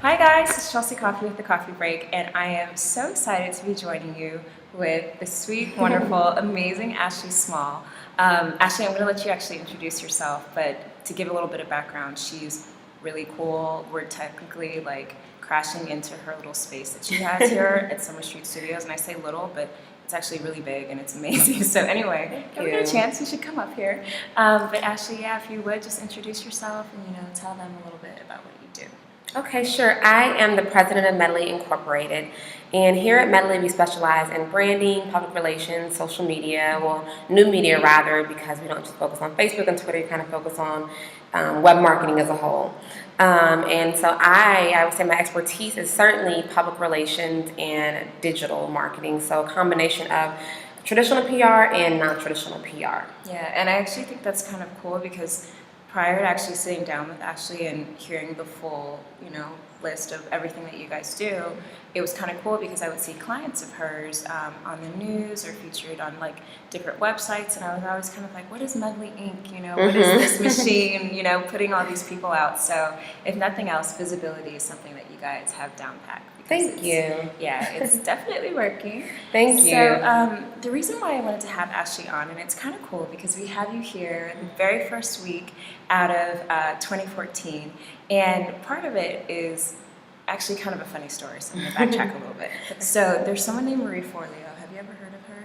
Hi guys, it's Chelsea Coffey with the Coffee Break, and I am so excited to be joining you with the sweet, wonderful, amazing Ashley Small. Ashley, I'm going to let you actually introduce yourself, but to give a little bit of background, she's really cool. We're technically like crashing into her little space that she has here at Summer Street Studios, and I say little, but it's actually really big and it's amazing. So anyway, if you get a chance, you should come up here. But Ashley, yeah, if you would just introduce yourself and tell them a little bit about what you do. Okay, sure. I am the president of Medley Incorporated, and here at Medley we specialize in branding, public relations, social media, well, new media rather, because we don't just focus on Facebook and Twitter, we kind of focus on web marketing as a whole. And so I would say my expertise is certainly public relations and digital marketing, so a combination of traditional PR and non-traditional PR. Yeah, and I actually think that's kind of cool because prior to actually sitting down with Ashley and hearing the full, list of everything that you guys do, it was kind of cool because I would see clients of hers on the news or featured on like different websites, and I was always kind of like, what is Medley Inc? What is this machine? Putting all these people out. So if nothing else, visibility is something that you guys have down packed. Thank you. Yeah, it's definitely working. Thank you. So the reason why I wanted to have Ashley on, and it's kind of cool because we have you here the very first week out of 2014, and part of it is actually kind of a funny story, so I'm going to backtrack a little bit. So there's someone named Marie Forleo. Have you ever heard of her?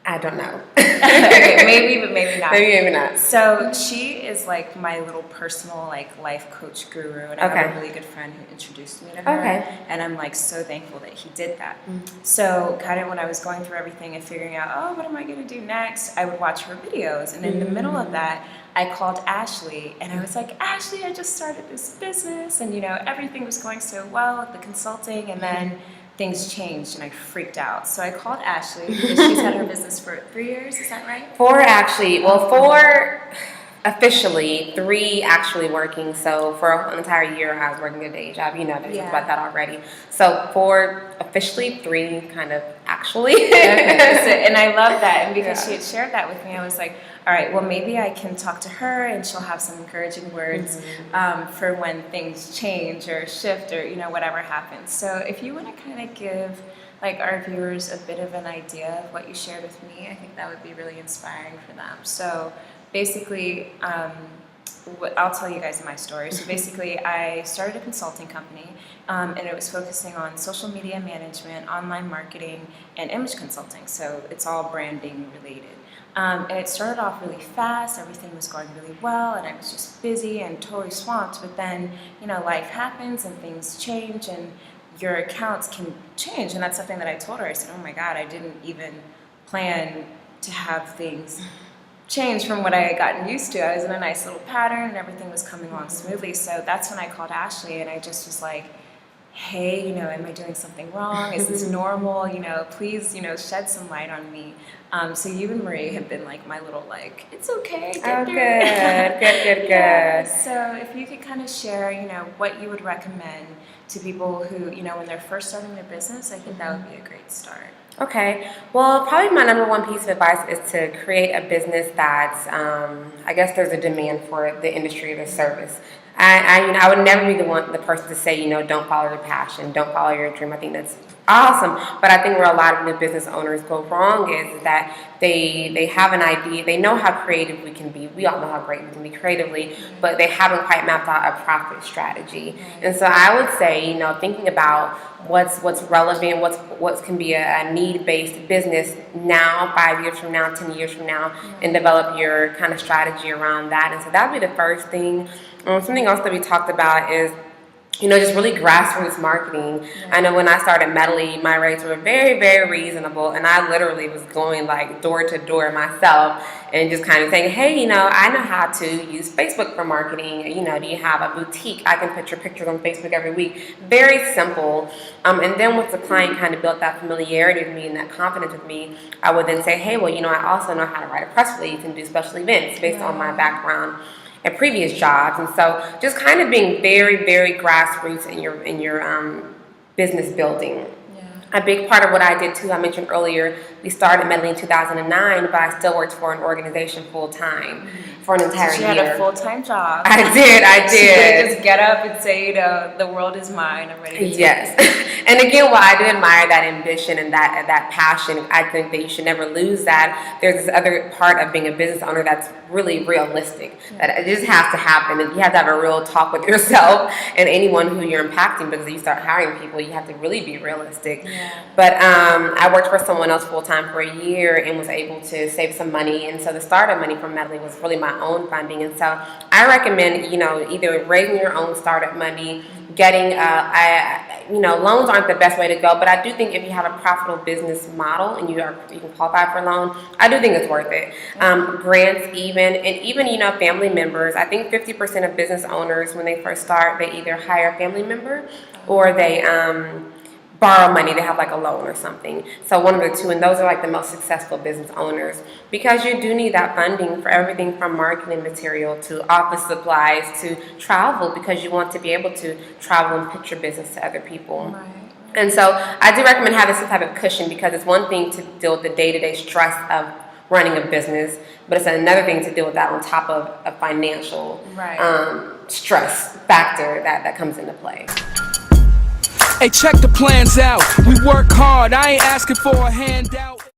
I don't know. Okay, maybe, but maybe not. Maybe not. So she is like my little personal life coach guru, and I have a really good friend who introduced me to her. Okay. And I'm like so thankful that he did that. So kind of when I was going through everything and figuring out, what am I going to do next, I would watch her videos, and in the middle of that, I called Ashley, and I was like, Ashley, I just started this business, and everything was going so well with the consulting, and then things changed and I freaked out. So I called Ashley because she's had her business for 3 years, is that right? 4 actually. Well, 4 officially, 3 actually working. So for an entire year I was working a day job. They talked about that already. So 4 officially, 3 kind of actually. Okay. And I love that. And because she had shared that with me, I was like, all right, well, maybe I can talk to her and she'll have some encouraging words for when things change or shift or, whatever happens. So if you want to kind of give our viewers a bit of an idea of what you shared with me, I think that would be really inspiring for them. So basically, I'll tell you guys my story. So basically, I started a consulting company, and it was focusing on social media management, online marketing, and image consulting. So it's all branding related. And it started off really fast, everything was going really well, and I was just busy and totally swamped. But then, life happens and things change, and your accounts can change. And that's something that I told her. I said, oh my God, I didn't even plan to have things change from what I had gotten used to. I was in a nice little pattern and everything was coming along smoothly. So that's when I called Ashley, and I just was like, hey, am I doing something wrong? Is this normal? Please, shed some light on me. So you and Marie have been like my little it's okay. Good. So if you could kind of share, what you would recommend to people who, when they're first starting their business, I think that would be a great start. Okay. Well, probably my number one piece of advice is to create a business that's, I guess there's a demand for the industry or the service. I would never be the person to say, don't follow your passion, don't follow your dream. I think that's awesome. But I think where a lot of new business owners go wrong is that they have an idea, they know how creative we can be. We all know how great we can be creatively, but they haven't quite mapped out a profit strategy. And so I would say, thinking about what's relevant, what can be a need-based business now, 5 years from now, 10 years from now, and develop your kind of strategy around that. And so that would be the first thing. Something else that we talked about is just really grassroots marketing. I know when I started Medley, my rates were very, very reasonable, and I literally was going door to door myself and just kind of saying, hey, I know how to use Facebook for marketing. Do you have a boutique? I can put your pictures on Facebook every week. Very simple. And then once the client kind of built that familiarity with me and that confidence with me, I would then say, hey, well, I also know how to write a press release and do special events based on my background at previous jobs. And so just kind of being very, very grassroots in your business building. A big part of what I did too, I mentioned earlier, We started Medley in 2009, but I still worked for an organization full time for an entire So she year. had a full-time job. I did. She didn't just get up and say, the world is mine. I'm ready to take Yes. it. And again, while I do admire that ambition and that passion, I think that you should never lose that. There's this other part of being a business owner that's really realistic. That it just has to happen. And you have to have a real talk with yourself and anyone who you're impacting, because you start hiring people, you have to really be realistic. Yeah. But I worked for someone else full time for a year and was able to save some money. And so the startup money from Medley was really my own funding. And so I recommend, either raising your own startup money, getting, loans aren't the best way to go, but I do think if you have a profitable business model and you can qualify for a loan, I do think it's worth it. Grants even family members. I think 50% of business owners, when they first start, they either hire a family member or they borrow money. They have like a loan or something. So one of the two, and those are like the most successful business owners, because you do need that funding for everything from marketing material to office supplies to travel, because you want to be able to travel and pitch your business to other people. Right. And so I do recommend having some type of cushion, because it's one thing to deal with the day-to-day stress of running a business, but it's another thing to deal with that on top of a financial stress factor that comes into play. Hey, check the plans out. We work hard. I ain't asking for a handout.